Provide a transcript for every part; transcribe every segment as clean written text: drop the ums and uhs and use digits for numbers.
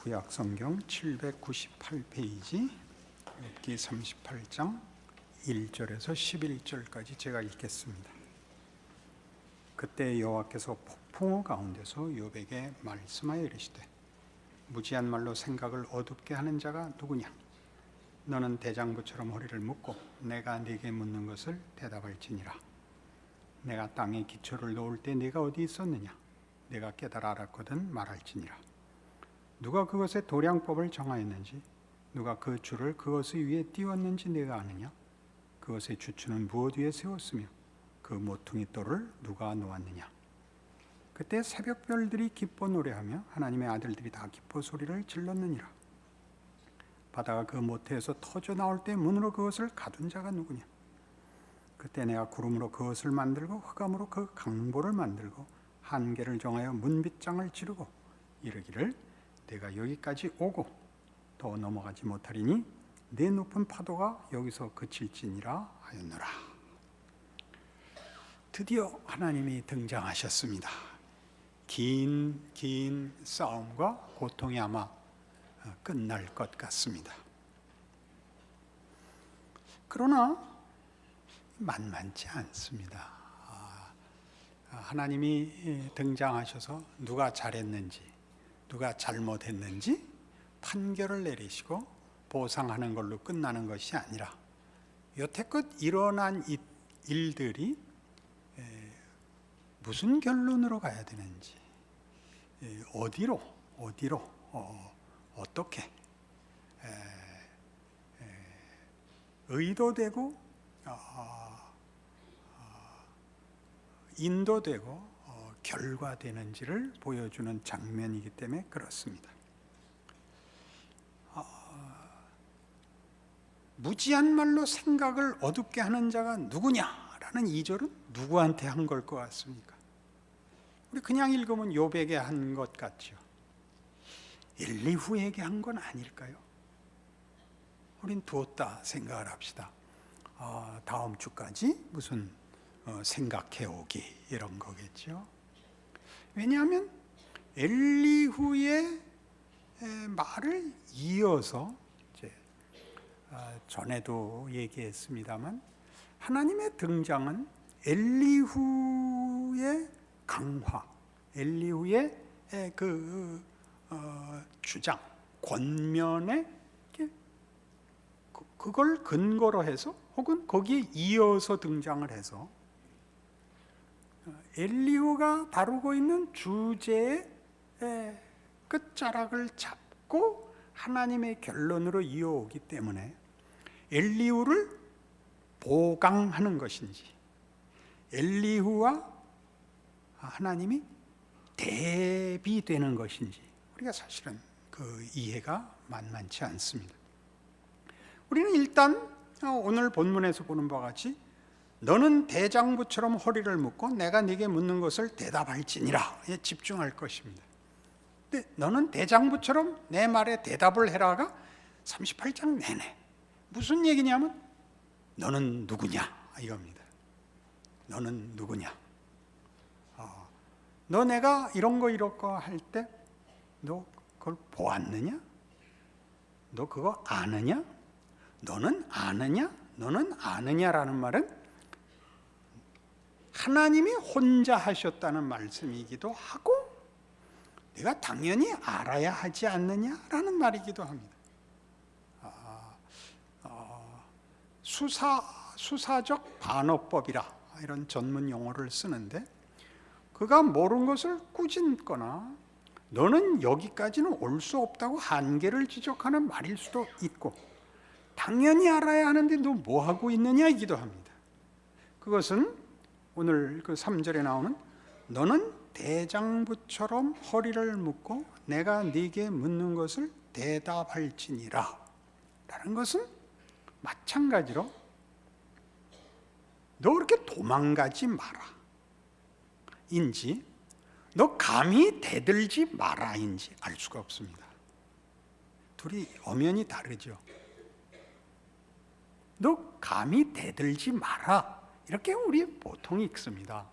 구약성경 798페이지 욥기 38장 1절에서 11절까지 제가 읽겠습니다. 그때 여호와께서 폭풍우 가운데서 욥에게 말씀하여 이르시되 무지한 말로 생각을 어둡게 하는 자가 누구냐? 너는 대장부처럼 허리를 묶고 내가 네게 묻는 것을 대답할지니라. 내가 땅에 기초를 놓을 때 네가 어디 있었느냐? 내가 깨달아 알았거든 말할지니라. 누가 그것의 도량법을 정하였는지, 누가 그 줄을 그것 위에 띄웠는지 내가 아느냐? 그것의 주추는 무엇 위에 세웠으며 그 모퉁이 돌을 누가 놓았느냐? 그때 새벽별들이 기뻐 노래하며 하나님의 아들들이 다 기뻐 소리를 질렀느니라. 바다가 그 모태에서 터져 나올 때 문으로 그것을 가둔 자가 누구냐? 그때 내가 구름으로 그것을 만들고 흑암으로 그 강보를 만들고 한계를 정하여 문빗장을 지르고 이르기를 내가 여기까지 오고 더 넘어가지 못하리니 내 높은 파도가 여기서 그칠지니라 하였노라. 드디어 하나님이 등장하셨습니다. 긴 싸움과 고통이 아마 끝날 것 같습니다. 그러나 만만치 않습니다. 하나님이 등장하셔서 누가 잘했는지 누가 잘못했는지 판결을 내리시고 보상하는 걸로 끝나는 것이 아니라 여태껏 일어난 일들이 무슨 결론으로 가야 되는지, 어디로 어떻게 의도되고 인도되고 결과되는지를 보여주는 장면이기 때문에 그렇습니다. 무지한 말로 생각을 어둡게 하는 자가 누구냐라는 2절은 누구한테 한 걸 것 같습니까? 우리 그냥 읽으면 욥에게 한 것 같죠. 엘리후에게 한 건 아닐까요? 우린 두었다 생각을 합시다. 다음 주까지 무슨 생각해오기 이런 거겠죠. 왜냐하면 엘리후의 말을 이어서 전에도 얘기했습니다만 하나님의 등장은 엘리후의 강화, 엘리후의 주장, 권면에 그걸 근거로 해서 혹은 거기에 이어서 등장을 해서 엘리후가 다루고 있는 주제의 끝자락을 잡고 하나님의 결론으로 이어오기 때문에 엘리후를 보강하는 것인지 엘리후와 하나님이 대비되는 것인지 우리가 사실은 그 이해가 만만치 않습니다. 우리는 일단 오늘 본문에서 보는 바와 같이 너는 대장부처럼 허리를 묶고 내가 네게 묻는 것을 대답할지니라에 집중할 것입니다. 근데 너는 대장부처럼 내 말에 대답을 해라가 38장 내내 무슨 얘기냐면 너는 누구냐 이겁니다. 너는 누구냐? 너 내가 이런 거 할 때 너 그걸 보았느냐? 너 그거 아느냐? 너는 아느냐? 너는 아느냐라는 말은 하나님이 혼자 하셨다는 말씀이기도 하고 내가 당연히 알아야 하지 않느냐라는 말이기도 합니다. 수사적 반어법이라 이런 전문 용어를 쓰는데 그가 모르는 것을 꾸짖거나 너는 여기까지는 올 수 없다고 한계를 지적하는 말일 수도 있고 당연히 알아야 하는데 너 뭐하고 있느냐이기도 합니다. 그것은 오늘 그 3절에 나오는 너는 대장부처럼 허리를 묶고 내가 네게 묻는 것을 대답할지니라 라는 것은 마찬가지로 너 그렇게 도망가지 마라 인지 너 감히 대들지 마라 인지 알 수가 없습니다. 둘이 엄연히 다르죠. 너 감히 대들지 마라 이렇게 우리 보통 읽습니다.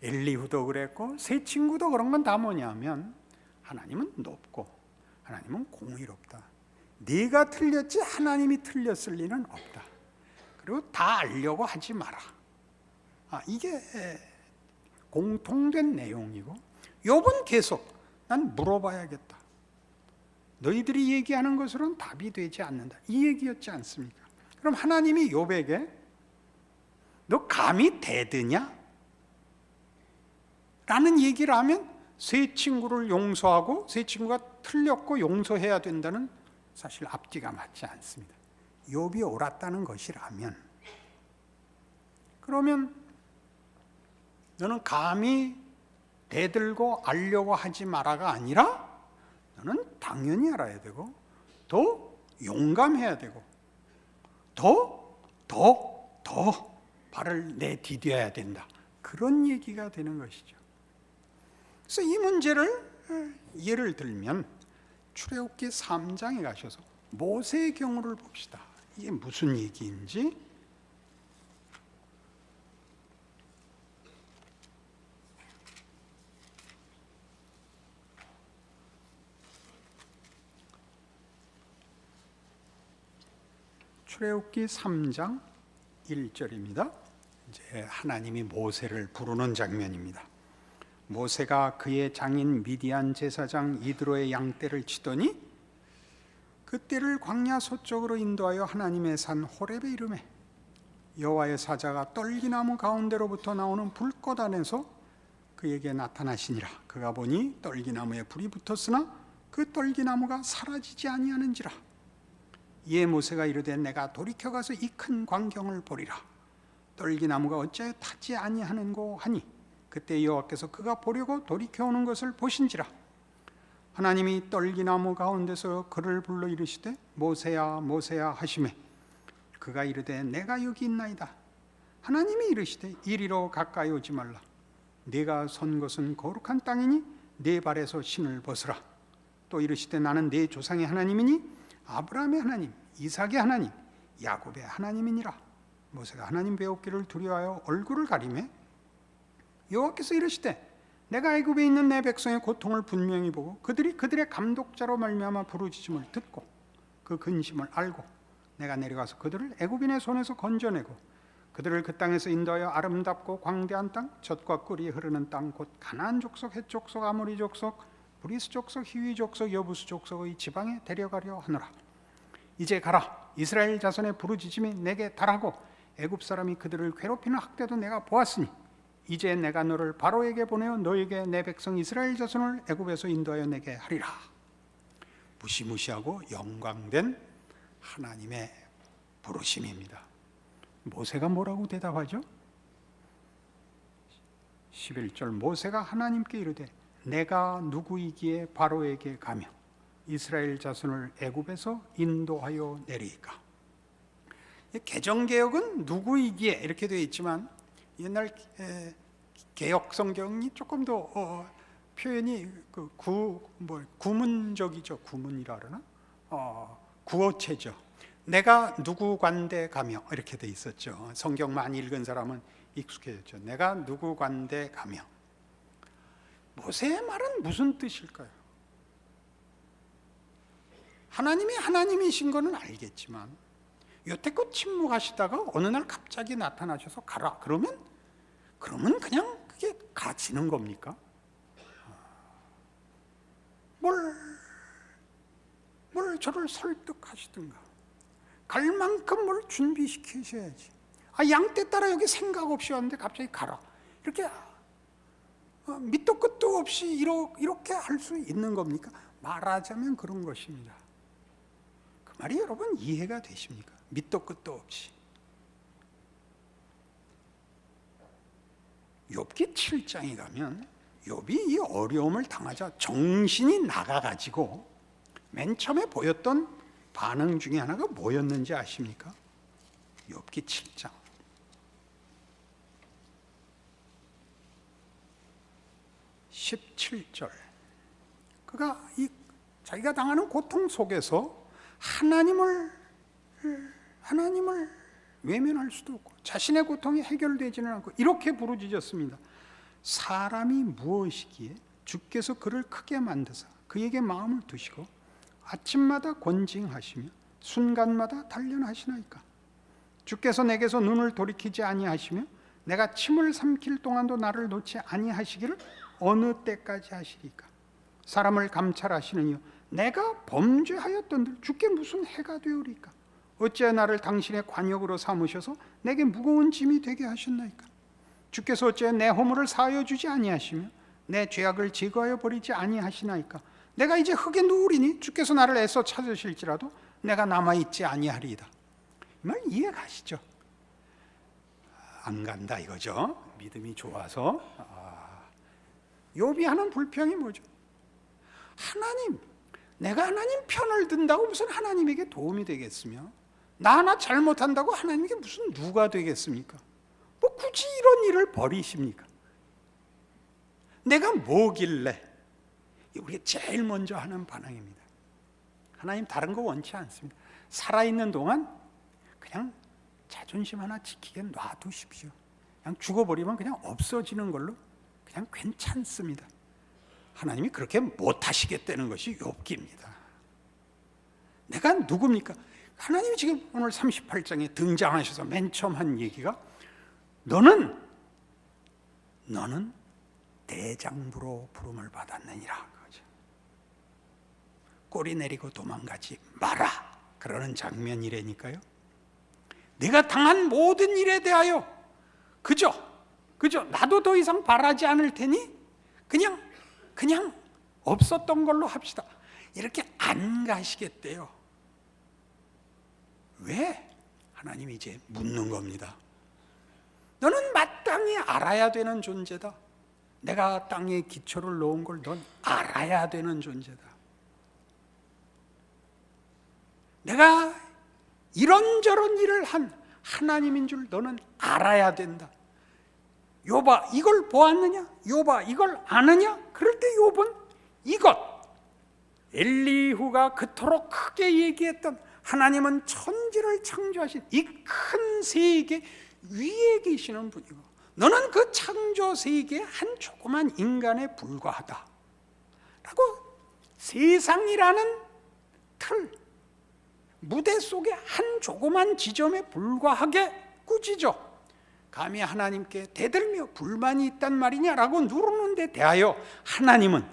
엘리후도 그랬고 세 친구도 그런 건 다 뭐냐면 하나님은 높고 하나님은 공의롭다. 네가 틀렸지 하나님이 틀렸을 리는 없다. 그리고 다 알려고 하지 마라. 이게 공통된 내용이고, 욥은 계속 난 물어봐야겠다. 너희들이 얘기하는 것으로는 답이 되지 않는다. 이 얘기였지 않습니까? 그럼 하나님이 욥에게 너 감히 대드냐? 라는 얘기를 하면 세 친구를 용서하고 세 친구가 틀렸고 용서해야 된다는 사실 앞뒤가 맞지 않습니다. 욥이 옳았다는 것이라면, 그러면 너는 감히 대들고 알려고 하지 마라가 아니라 너는 당연히 알아야 되고 더 용감해야 되고 더 발을 내디뎌야 된다. 그런 얘기가 되는 것이죠. 그래서 이 문제를 예를 들면 출애굽기 3장에 가셔서 모세의 경우를 봅시다. 이게 무슨 얘기인지. 출애굽기 3장 1절입니다. 이제 하나님이 모세를 부르는 장면입니다. 모세가 그의 장인 미디안 제사장 이드로의 양떼를 치더니 그 떼를 광야 서쪽으로 인도하여 하나님의 산 호렙에 이르매 여호와의 사자가 떨기나무 가운데로부터 나오는 불꽃 안에서 그에게 나타나시니라. 그가 보니 떨기나무에 불이 붙었으나 그 떨기나무가 사라지지 아니하는지라. 이에 모세가 이르되 내가 돌이켜 가서 이 큰 광경을 보리라. 떨기나무가 어찌하여 타지 아니하는고 하니 그때 여호와께서 그가 보려고 돌이켜 오는 것을 보신지라. 하나님이 떨기나무 가운데서 그를 불러 이르시되 모세야 모세야 하시매 그가 이르되 내가 여기 있나이다. 하나님이 이르시되 이리로 가까이 오지 말라. 네가 선 곳은 거룩한 땅이니 네 발에서 신을 벗으라. 또 이르시되 나는 네 조상의 하나님이니 아브라함의 하나님, 이삭의 하나님, 야곱의 하나님이니라. 모세가 하나님 배웠기를 두려워하여 얼굴을 가리매 여호와께서 이르시되 내가 애굽에 있는 내 백성의 고통을 분명히 보고 그들이 그들의 감독자로 말미암아 부르짖음을 듣고 그 근심을 알고 내가 내려가서 그들을 애굽인의 손에서 건져내고 그들을 그 땅에서 인도하여 아름답고 광대한 땅, 젖과 꿀이 흐르는 땅 곧 가나안 족속, 헷 족속, 아모리 족속, 브리스 족속, 히위 족속, 여부수 족속의 지방에 데려가려 하노라. 이제 가라. 이스라엘 자손의 부르짖음이 내게 달하고 애굽 사람이 그들을 괴롭히는 학대도 내가 보았으니 이제 내가 너를 바로에게 보내어 너에게 내 백성 이스라엘 자손을 애굽에서 인도하여 내게 하리라. 무시무시하고 영광된 하나님의 부르심입니다. 모세가 뭐라고 대답하죠? 11절 모세가 하나님께 이르되 내가 누구이기에 바로에게 가며 이스라엘 자손을 애굽에서 인도하여 내리까. 개정개혁은 누구이기에 이렇게 되어 있지만 옛날 개혁 성경이 조금 더 표현이 구문적이죠. 구문이라 그러나 구어체죠. 내가 누구 관대 가며 이렇게 돼 있었죠. 성경 많이 읽은 사람은 익숙해졌죠. 내가 누구 관대 가며. 모세의 말은 무슨 뜻일까요? 하나님이 하나님이신 거는 알겠지만 여태껏 침묵하시다가 어느 날 갑자기 나타나셔서 가라 그러면 그냥 그게 가지는 겁니까? 뭘 저를 설득하시든가 갈 만큼 뭘 준비시키셔야지. 양떼 따라 여기 생각 없이 왔는데 갑자기 가라 이렇게 밑도 끝도 없이 이렇게 할 수 있는 겁니까? 말하자면 그런 것입니다. 그 말이 여러분 이해가 되십니까? 밑도 끝도 없이. 욥기 7장에 가면 욥이 이 어려움을 당하자 정신이 나가가지고 맨 처음에 보였던 반응 중에 하나가 뭐였는지 아십니까? 욥기 7장 17절 그가 자기가 당하는 고통 속에서 하나님을 외면할 수도 없고 자신의 고통이 해결되지는 않고 이렇게 부르짖었습니다. 사람이 무엇이기에 주께서 그를 크게 만드사 그에게 마음을 두시고 아침마다 권징하시며 순간마다 단련하시나이까? 주께서 내게서 눈을 돌이키지 아니하시며 내가 침을 삼킬 동안도 나를 놓지 아니하시기를 어느 때까지 하시리까? 사람을 감찰하시느니요 내가 범죄하였던들 주께 무슨 해가 되오리까? 어찌하여 나를 당신의 관역으로 삼으셔서 내게 무거운 짐이 되게 하셨나이까? 주께서 어찌하여 내 허물을 사하여 주지 아니하시며 내 죄악을 제거하여 버리지 아니하시나이까? 내가 이제 흙에 누우리니 주께서 나를 애써 찾으실지라도 내가 남아있지 아니하리이다. 이 말 이해가시죠? 안 간다 이거죠. 믿음이 좋아서. 욥이 하는 불평이 뭐죠? 하나님, 내가 하나님 편을 든다고 무슨 하나님에게 도움이 되겠으며 나 하나 잘못한다고 하나님에게 무슨 누가 되겠습니까? 뭐 굳이 이런 일을 벌이십니까? 내가 뭐길래? 우리가 제일 먼저 하는 반응입니다. 하나님 다른 거 원치 않습니다. 살아있는 동안 그냥 자존심 하나 지키게 놔두십시오. 그냥 죽어버리면 그냥 없어지는 걸로 그냥 괜찮습니다. 하나님이 그렇게 못하시겠다는 것이 욥기입니다. 내가 누굽니까? 하나님이 지금 오늘 38장에 등장하셔서 맨 처음 한 얘기가 너는 대장부로 부름을 받았느니라. 꼬리 내리고 도망가지 마라 그러는 장면이라니까요. 내가 당한 모든 일에 대하여 그저 나도 더 이상 바라지 않을 테니 그냥 없었던 걸로 합시다. 이렇게 안 가시겠대요. 왜? 하나님이 이제 묻는 겁니다. 너는 마땅히 알아야 되는 존재다. 내가 땅에 기초를 놓은 걸 넌 알아야 되는 존재다. 내가 이런저런 일을 한 하나님인 줄 너는 알아야 된다. 욥아 이걸 보았느냐? 욥아 이걸 아느냐? 그럴 때 욥은 이것 엘리후가 그토록 크게 얘기했던 하나님은 천지를 창조하신 이 큰 세계 위에 계시는 분이고 너는 그 창조 세계의 한 조그만 인간에 불과하다 라고 세상이라는 틀 무대 속에 한 조그만 지점에 불과하게 꾸짖어 감히 하나님께 대들며 불만이 있단 말이냐라고 누르는 데 대하여 하나님은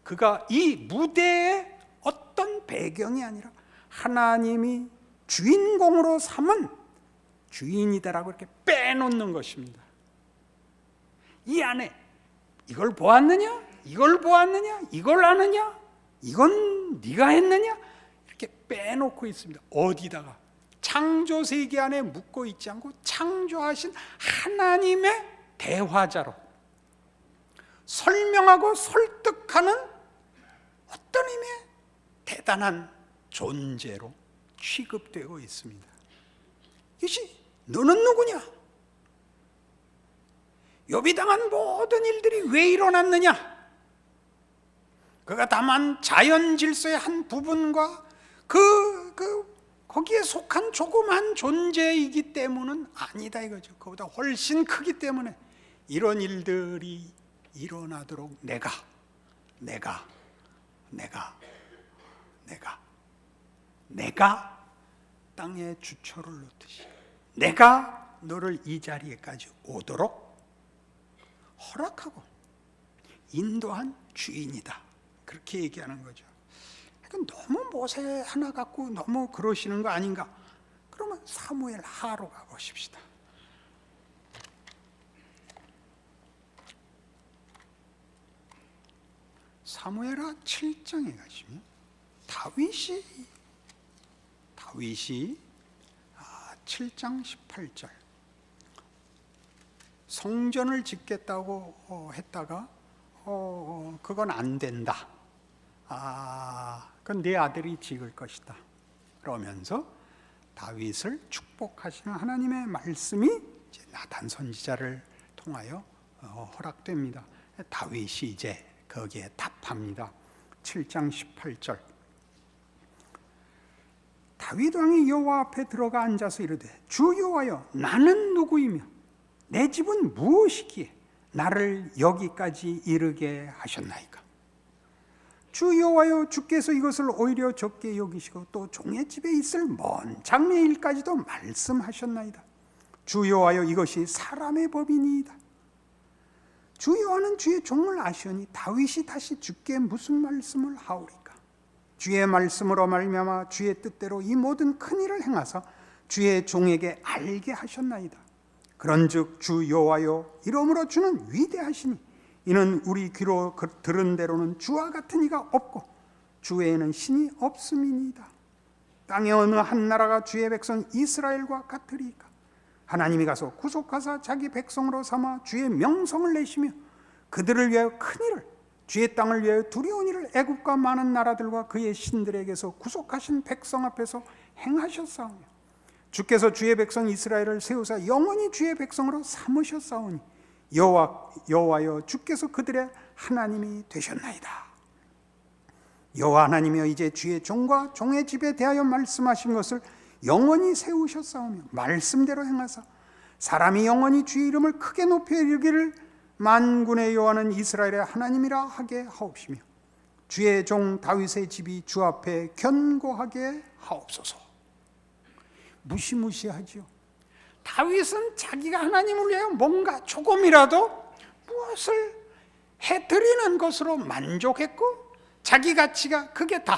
그가 이 무대의 어떤 배경이 아니라 하나님이 주인공으로 삼은 주인이다라고 이렇게 빼놓는 것입니다. 이 안에 이걸 보았느냐? 이걸 보았느냐? 이걸 아느냐? 이건 네가 했느냐? 이렇게 빼놓고 있습니다. 어디다가? 창조 세계 안에 묻고 있지 않고 창조하신 하나님의 대화자로 설명하고 설득하는 어떤 힘의 대단한 존재로 취급되고 있습니다. 이것이 너는 누구냐? 욥이 당한 모든 일들이 왜 일어났느냐? 그가 다만 자연 질서의 한 부분과 거기에 속한 조그만 존재이기 때문은 아니다 이거죠. 그보다 훨씬 크기 때문에 이런 일들이 일어나도록 내가 땅에 주초를 놓듯이 내가 너를 이 자리에까지 오도록 허락하고 인도한 주인이다. 그렇게 얘기하는 거죠. 그러니까 너무 모세 하나 갖고 너무 그러시는 거 아닌가? 그러면 사무엘 하로 가보십시다. 사무엘하 7장에 가시면 다윗이 7장 18절 성전을 짓겠다고 했다가 그건 안 된다. 그건 내 아들이 지을 것이다. 그러면서 다윗을 축복하시는 하나님의 말씀이 이제 나단 선지자를 통하여 허락됩니다. 다윗이 이제 거기에 답합니다. 7장 18절 다윗 왕이 여호와 앞에 들어가 앉아서 이르되 주 여호와여 나는 누구이며 내 집은 무엇이기에 나를 여기까지 이르게 하셨나이까? 주 여호와여, 주께서 이것을 오히려 적게 여기시고 또 종의 집에 있을 먼 장래의 일까지도 말씀하셨나이다. 주 여호와여, 이것이 사람의 법이니이다. 주 여호와는 주의 종을 아시오니 다윗이 다시 주께 무슨 말씀을 하오리까? 주의 말씀으로 말미암아 주의 뜻대로 이 모든 큰 일을 행하사 주의 종에게 알게 하셨나이다. 그런즉 주 여호와여, 이러므로 주는 위대하시니 이는 우리 귀로 들은 대로는 주와 같은 이가 없고 주 외에는 신이 없음이니이다. 땅의 어느 한 나라가 주의 백성 이스라엘과 같으리까? 하나님이 가서 구속하사 자기 백성으로 삼아 주의 명성을 내시며 그들을 위하여 큰 일을, 주의 땅을 위하여 두려운 일을 애굽과 많은 나라들과 그의 신들에게서 구속하신 백성 앞에서 행하셨사오며 주께서 주의 백성 이스라엘을 세우사 영원히 주의 백성으로 삼으셨사오니 여호와여, 주께서 그들의 하나님이 되셨나이다. 여호와 하나님이여, 이제 주의 종과 종의 집에 대하여 말씀하신 것을 영원히 세우셨사오며 말씀대로 행하사 사람이 영원히 주의 이름을 크게 높여 이르기를 만군의 여호와는 이스라엘의 하나님이라 하게 하옵시며 주의 종 다윗의 집이 주 앞에 견고하게 하옵소서. 무시무시하지요. 다윗은 자기가 하나님을 위하여 뭔가 조금이라도 무엇을 해드리는 것으로 만족했고 자기 가치가 그게 다,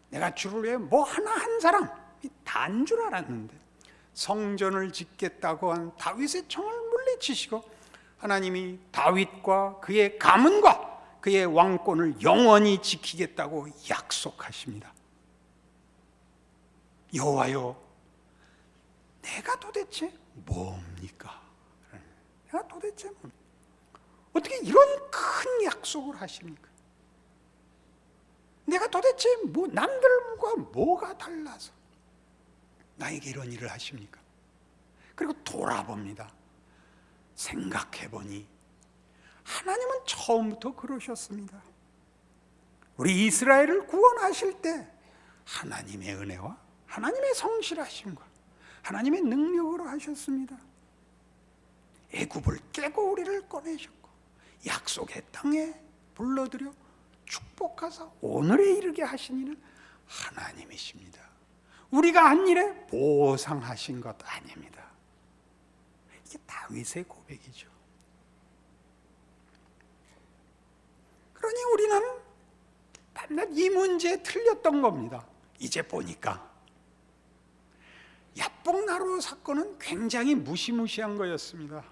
내가 주를 위해 뭐 하나 한 사람이 다인 줄 알았는데 성전을 짓겠다고 한 다윗의 청을 물리치시고 하나님이 다윗과 그의 가문과 그의 왕권을 영원히 지키겠다고 약속하십니다. 여호와여, 내가 도대체 뭡니까? 내가 도대체 뭡니까? 어떻게 이런 큰 약속을 하십니까? 내가 도대체 남들과 뭐가 달라서 나에게 이런 일을 하십니까? 그리고 돌아봅니다. 생각해보니 하나님은 처음부터 그러셨습니다. 우리 이스라엘을 구원하실 때 하나님의 은혜와 하나님의 성실하심과 하나님의 능력으로 하셨습니다. 애굽을 깨고 우리를 꺼내셨고 약속의 땅에 불러들여 축복하사 오늘에 이르게 하신 이는 하나님이십니다. 우리가 한 일에 보상하신 것 아닙니다. 이게 다윗의 고백이죠. 그러니 우리는 밤낮 이 문제에 틀렸던 겁니다. 이제 보니까 야복나루 사건은 굉장히 무시무시한 거였습니다.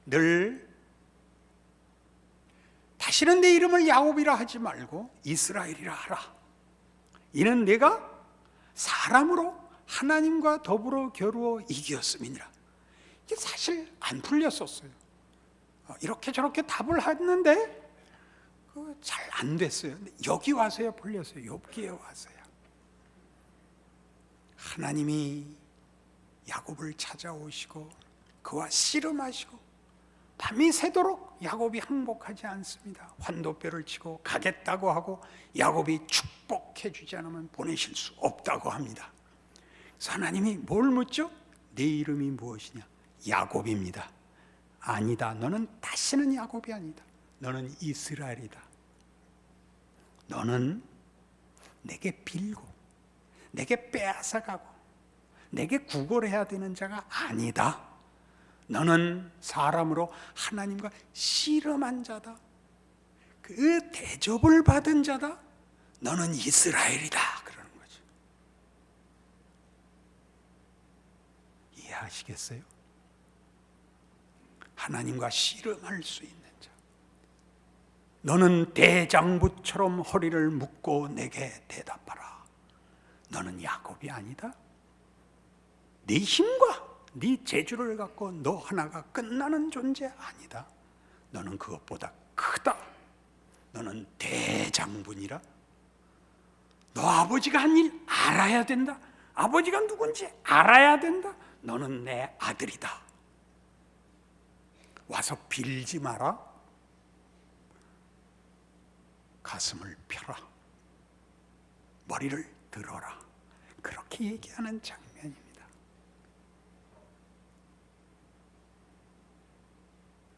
늘 다시는 내 이름을 야곱이라 하지 말고 이스라엘이라 하라. 이는 내가 사람으로 하나님과 더불어 겨루어 이기었음이니라. 이게 사실 안 풀렸었어요. 이렇게 저렇게 답을 했는데 잘 안 됐어요. 근데 여기 와서야 풀렸어요. 욥기에 와서야. 하나님이 야곱을 찾아오시고 그와 씨름하시고 밤이 새도록 야곱이 항복하지 않습니다. 환도뼈를 치고 가겠다고 하고 야곱이 축복해 주지 않으면 보내실 수 없다고 합니다. 그래서 하나님이 뭘 묻죠? 내 이름이 무엇이냐? 야곱입니다. 아니다. 너는 다시는 야곱이 아니다. 너는 이스라엘이다. 너는 내게 빌고 내게 빼앗아가고 내게 구걸해야 되는 자가 아니다. 너는 사람으로 하나님과 씨름한 자다. 그 대접을 받은 자다. 너는 이스라엘이다. 그러는 거죠. 이해하시겠어요? 하나님과 씨름할 수 있는 자. 너는 대장부처럼 허리를 묶고 내게 대답하라. 너는 야곱이 아니다. 네 힘과 네 재주를 갖고 너 하나가 끝나는 존재 아니다. 너는 그것보다 크다. 너는 대장군이라. 너 아버지가 한 일 알아야 된다. 아버지가 누군지 알아야 된다. 너는 내 아들이다. 와서 빌지 마라. 가슴을 펴라. 머리를 들어라. 그렇게 얘기하는 장면입니다.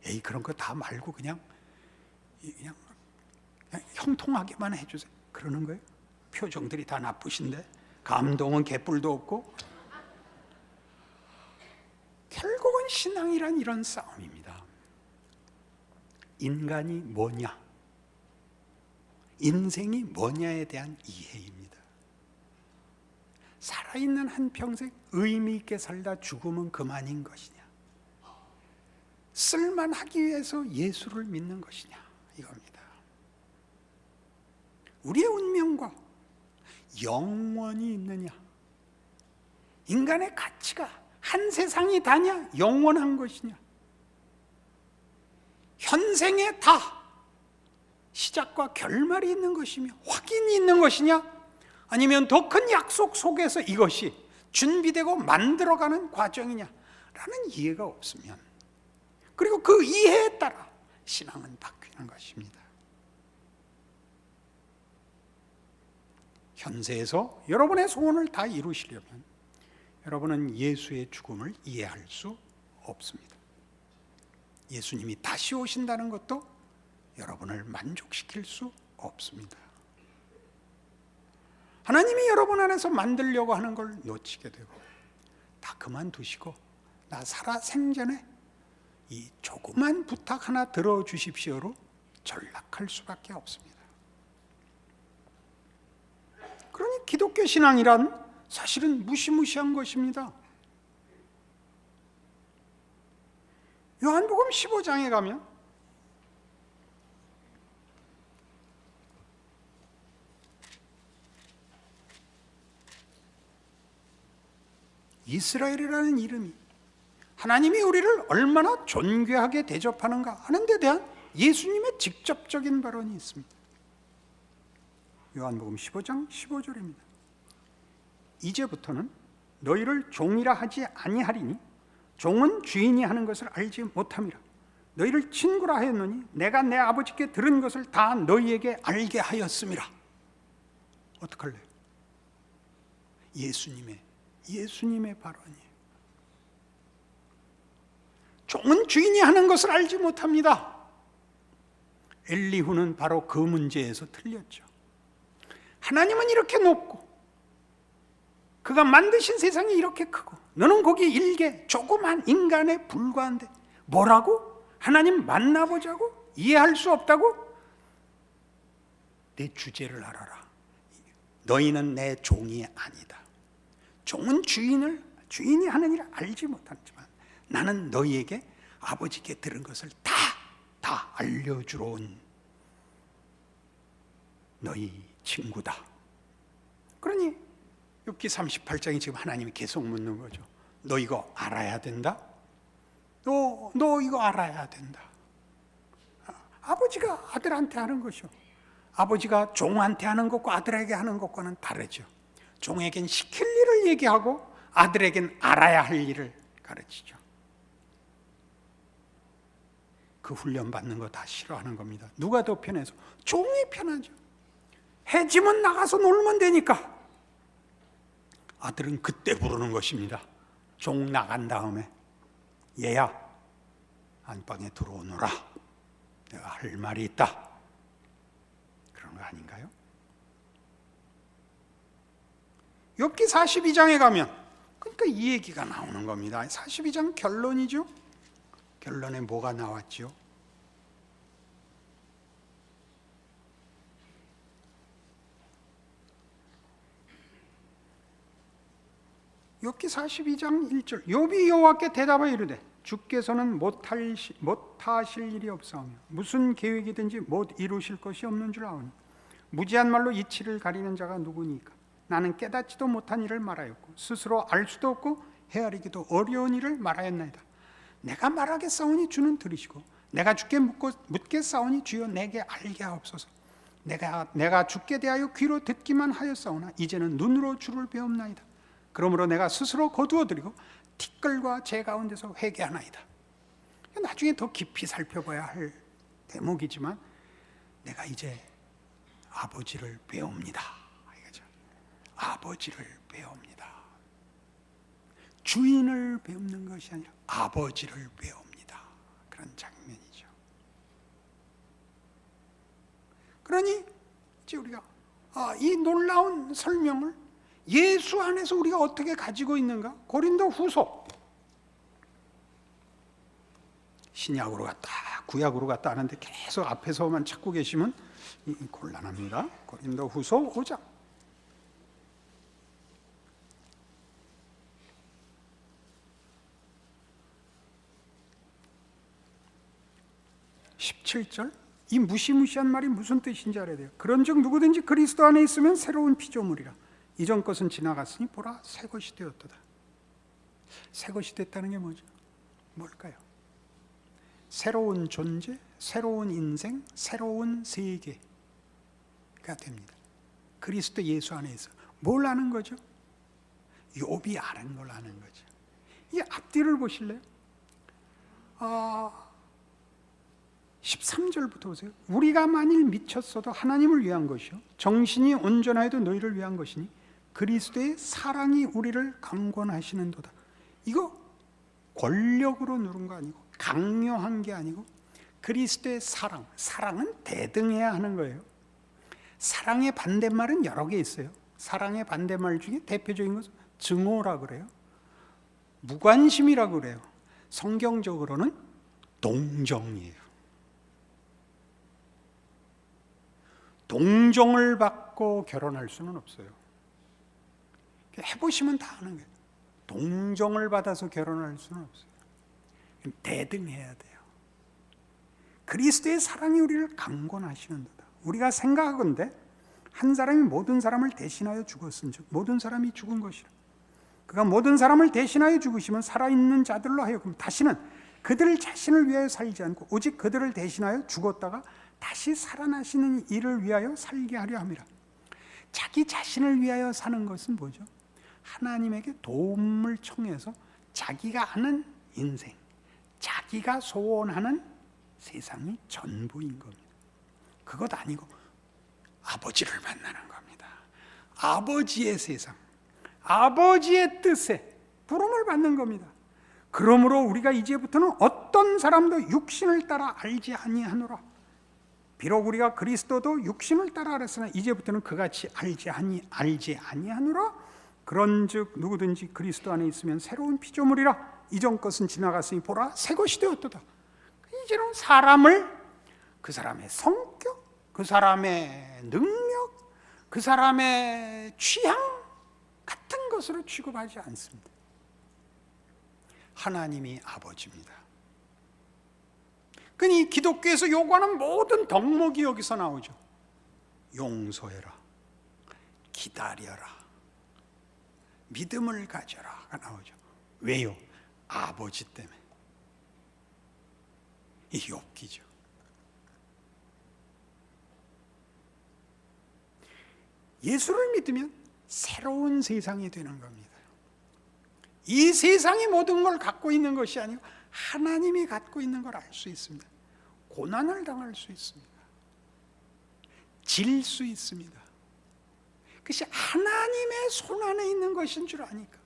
에이, 그런 거 다 말고 그냥 그냥 형통하게만 해주세요. 그러는 거예요. 표정들이 다 나쁘신데 감동은 개뿔도 없고. 결국은 신앙이란 이런 싸움입니다. 인간이 뭐냐, 인생이 뭐냐에 대한 이해입니다. 살아있는 한평생 의미 있게 살다 죽으면 그만인 것이냐, 쓸만하기 위해서 예수를 믿는 것이냐, 이겁니다. 우리의 운명과 영원이 있느냐, 인간의 가치가 한 세상이 다냐, 영원한 것이냐, 현생에 다 시작과 결말이 있는 것이며 확인이 있는 것이냐, 아니면 더 큰 약속 속에서 이것이 준비되고 만들어가는 과정이냐 라는 이해가 없으면, 그리고 그 이해에 따라 신앙은 바뀌는 것입니다. 현세에서 여러분의 소원을 다 이루시려면 여러분은 예수의 죽음을 이해할 수 없습니다. 예수님이 다시 오신다는 것도 여러분을 만족시킬 수 없습니다. 하나님이 여러분 안에서 만들려고 하는 걸 놓치게 되고 다 그만두시고 나 살아 생전에 이 조그만 부탁 하나 들어주십시오로 전락할 수밖에 없습니다. 그러니 기독교 신앙이란 사실은 무시무시한 것입니다. 요한복음 15장에 가면 이스라엘이라는 이름이 하나님이 우리를 얼마나 존귀하게 대접하는가 하는 데 대한 예수님의 직접적인 발언이 있습니다. 요한복음 15장 15절입니다. 이제부터는 너희를 종이라 하지 아니하리니 종은 주인이 하는 것을 알지 못함이라. 너희를 친구라 하였노니 내가 내 아버지께 들은 것을 다 너희에게 알게 하였음이라. 어떡할래요? 예수님의 발언이에요. 종은 주인이 하는 것을 알지 못합니다. 엘리후는 바로 그 문제에서 틀렸죠. 하나님은 이렇게 높고 그가 만드신 세상이 이렇게 크고 너는 거기 일개 조그만 인간에 불과한데 뭐라고? 하나님 만나보자고? 이해할 수 없다고? 내 주제를 알아라. 너희는 내 종이 아니다. 종은 주인이 하는 일을 알지 못하지만 나는 너희에게 아버지께 들은 것을 다 알려주러 온 너희 친구다. 그러니 욥기 38장이 지금 하나님이 계속 묻는 거죠. 너 이거 알아야 된다? 너 이거 알아야 된다. 아버지가 아들한테 하는 것이요, 아버지가 종한테 하는 것과 아들에게 하는 것과는 다르죠. 종에겐 시킬 일을 얘기하고 아들에겐 알아야 할 일을 가르치죠. 그 훈련 받는 거 다 싫어하는 겁니다. 누가 더 편해서? 종이 편하죠. 해지면 나가서 놀면 되니까. 아들은 그때 부르는 것입니다. 종 나간 다음에 얘야 안방에 들어오너라. 내가 할 말이 있다. 그런 거 아닌가요? 욥기 42장에 가면 그러니까 이 얘기가 나오는 겁니다. 42장 결론이죠. 결론에 뭐가 나왔죠? 욥기 42장 1절 욥이 여호와께 대답하여 이르되 주께서는 못하실 일이 없사오며 무슨 계획이든지 못 이루실 것이 없는 줄 아오니 무지한 말로 이치를 가리는 자가 누구니까 나는 깨닫지도 못한 일을 말하였고 스스로 알 수도 없고 헤아리기도 어려운 일을 말하였나이다. 내가 말하겠사오니 주는 들으시고 내가 주께 묻겠사오니 주여 내게 알게 하옵소서. 내가 주께 대하여 귀로 듣기만 하였사오나 이제는 눈으로 주를 배움나이다. 그러므로 내가 스스로 거두어드리고 티끌과 제 가운데서 회개하나이다. 나중에 더 깊이 살펴봐야 할 대목이지만 내가 이제 아버지를 배웁니다. 아버지를 배웁니다. 주인을 배우는 것이 아니라 아버지를 배웁니다. 그런 장면이죠. 그러니 이제 우리가 이 놀라운 설명을 예수 안에서 우리가 어떻게 가지고 있는가? 고린도 후서 신약으로 갔다 구약으로 갔다 하는데 계속 앞에서만 찾고 계시면 곤란합니다. 고린도 후서 5장 17절, 이 무시무시한 말이 무슨 뜻인지 알아야 돼요. 그런즉 누구든지 그리스도 안에 있으면 새로운 피조물이라. 이전 것은 지나갔으니 보라 새 것이 되었도다. 새 것이 됐다는 게 뭐죠? 뭘까요? 새로운 존재, 새로운 인생, 새로운 세계가 됩니다. 그리스도 예수 안에 있어. 뭘 아는 거죠? 욥이 아는 걸 아는 거죠. 이 앞뒤를 보실래요? 13절부터 보세요. 우리가 만일 미쳤어도 하나님을 위한 것이요 정신이 온전하여도 너희를 위한 것이니 그리스도의 사랑이 우리를 강권하시는도다. 이거 권력으로 누른 거 아니고 강요한 게 아니고 그리스도의 사랑. 사랑은 대등해야 하는 거예요. 사랑의 반대말은 여러 개 있어요. 사랑의 반대말 중에 대표적인 것은 증오라고 그래요. 무관심이라고 그래요. 성경적으로는 동정이에요. 동정을 받고 결혼할 수는 없어요. 해보시면 다 아는 거예요. 동정을 받아서 결혼할 수는 없어요. 대등해야 돼요. 그리스도의 사랑이 우리를 강권하시는도다. 우리가 생각하건대 한 사람이 모든 사람을 대신하여 죽었은즉 모든 사람이 죽은 것이라. 그가 모든 사람을 대신하여 죽으시면 살아있는 자들로 하여금 다시는 그들 자신을 위하여 살지 않고 오직 그들을 대신하여 죽었다가 다시 살아나시는 이를 위하여 살게 하려 함이라. 자기 자신을 위하여 사는 것은 뭐죠? 하나님에게 도움을 청해서 자기가 아는 인생, 자기가 소원하는 세상이 전부인 겁니다. 그것 아니고 아버지를 만나는 겁니다. 아버지의 세상, 아버지의 뜻에 부름을 받는 겁니다. 그러므로 우리가 이제부터는 어떤 사람도 육신을 따라 알지 아니하노라. 비록 우리가 그리스도도 육신을 따라 알았으나 이제부터는 그같이 알지 아니하노라. 그런즉 누구든지 그리스도 안에 있으면 새로운 피조물이라. 이전 것은 지나갔으니 보라 새 것이 되었도다. 이제는 사람을 그 사람의 성격, 그 사람의 능력, 그 사람의 취향 같은 것으로 취급하지 않습니다. 하나님이 아버지입니다. 그러니 기독교에서 요구하는 모든 덕목이 여기서 나오죠. 용서해라, 기다려라, 믿음을 가져라가 나오죠. 왜요? 아버지 때문에. 이 욥기죠. 예수를 믿으면 새로운 세상이 되는 겁니다. 이 세상이 모든 걸 갖고 있는 것이 아니고 하나님이 갖고 있는 걸 알 수 있습니다. 고난을 당할 수 있습니다. 질 수 있습니다. 그것이 하나님의 손 안에 있는 것인 줄 아니까.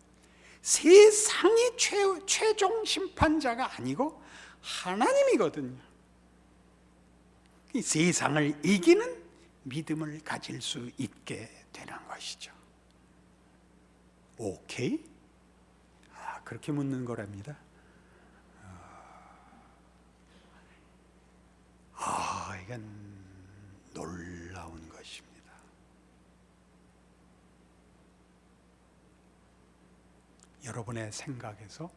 세상이 최종 심판자가 아니고 하나님이거든요. 이 세상을 이기는 믿음을 가질 수 있게 되는 것이죠. 오케이? 그렇게 묻는 거랍니다. 이건 놀라운 것입니다. 여러분의 생각에서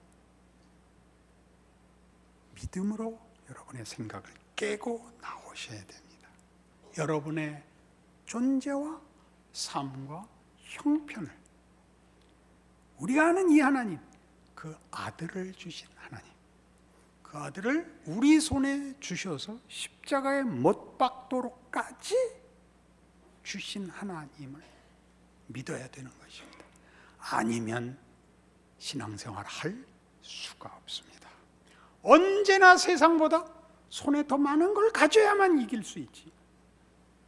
믿음으로 여러분의 생각을 깨고 나오셔야 됩니다. 여러분의 존재와 삶과 형편을 우리가 아는 이 하나님, 그 아들을 주신 하나님, 그 아들을 우리 손에 주셔서 십자가에 못 박도록까지 주신 하나님을 믿어야 되는 것입니다. 아니면 신앙생활을 할 수가 없습니다. 언제나 세상보다 손에 더 많은 걸 가져야만 이길 수 있지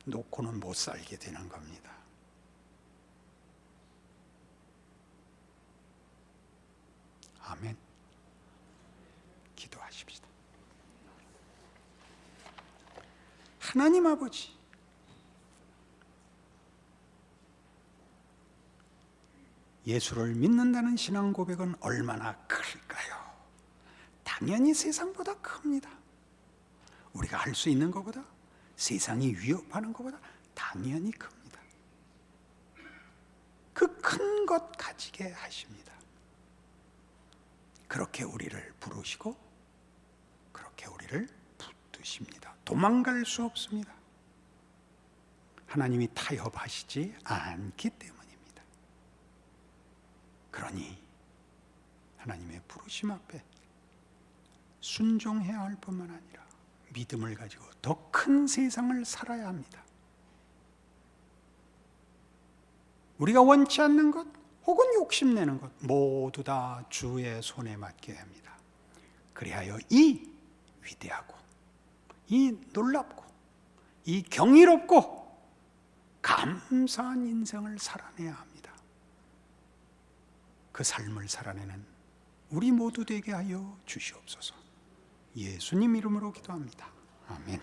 놓고는 못 살게 되는 겁니다. 아멘. 기도하십시다. 하나님 아버지, 예수를 믿는다는 신앙 고백은 얼마나 클까요? 당연히 세상보다 큽니다. 우리가 할 수 있는 것보다, 세상이 위협하는 것보다 당연히 큽니다. 그 큰 것 가지게 하십니다. 그렇게 우리를 부르시고 그렇게 우리를 붙드십니다. 도망갈 수 없습니다. 하나님이 타협하시지 않기 때문입니다. 그러니 하나님의 부르심 앞에 순종해야 할 뿐만 아니라 믿음을 가지고 더 큰 세상을 살아야 합니다. 우리가 원치 않는 것 혹은 욕심내는 것 모두 다 주의 손에 맡겨야 합니다. 그리하여 이 위대하고 이 놀랍고 이 경이롭고 감사한 인생을 살아내야 합니다. 그 삶을 살아내는 우리 모두 되게 하여 주시옵소서. 예수님 이름으로 기도합니다. 아멘.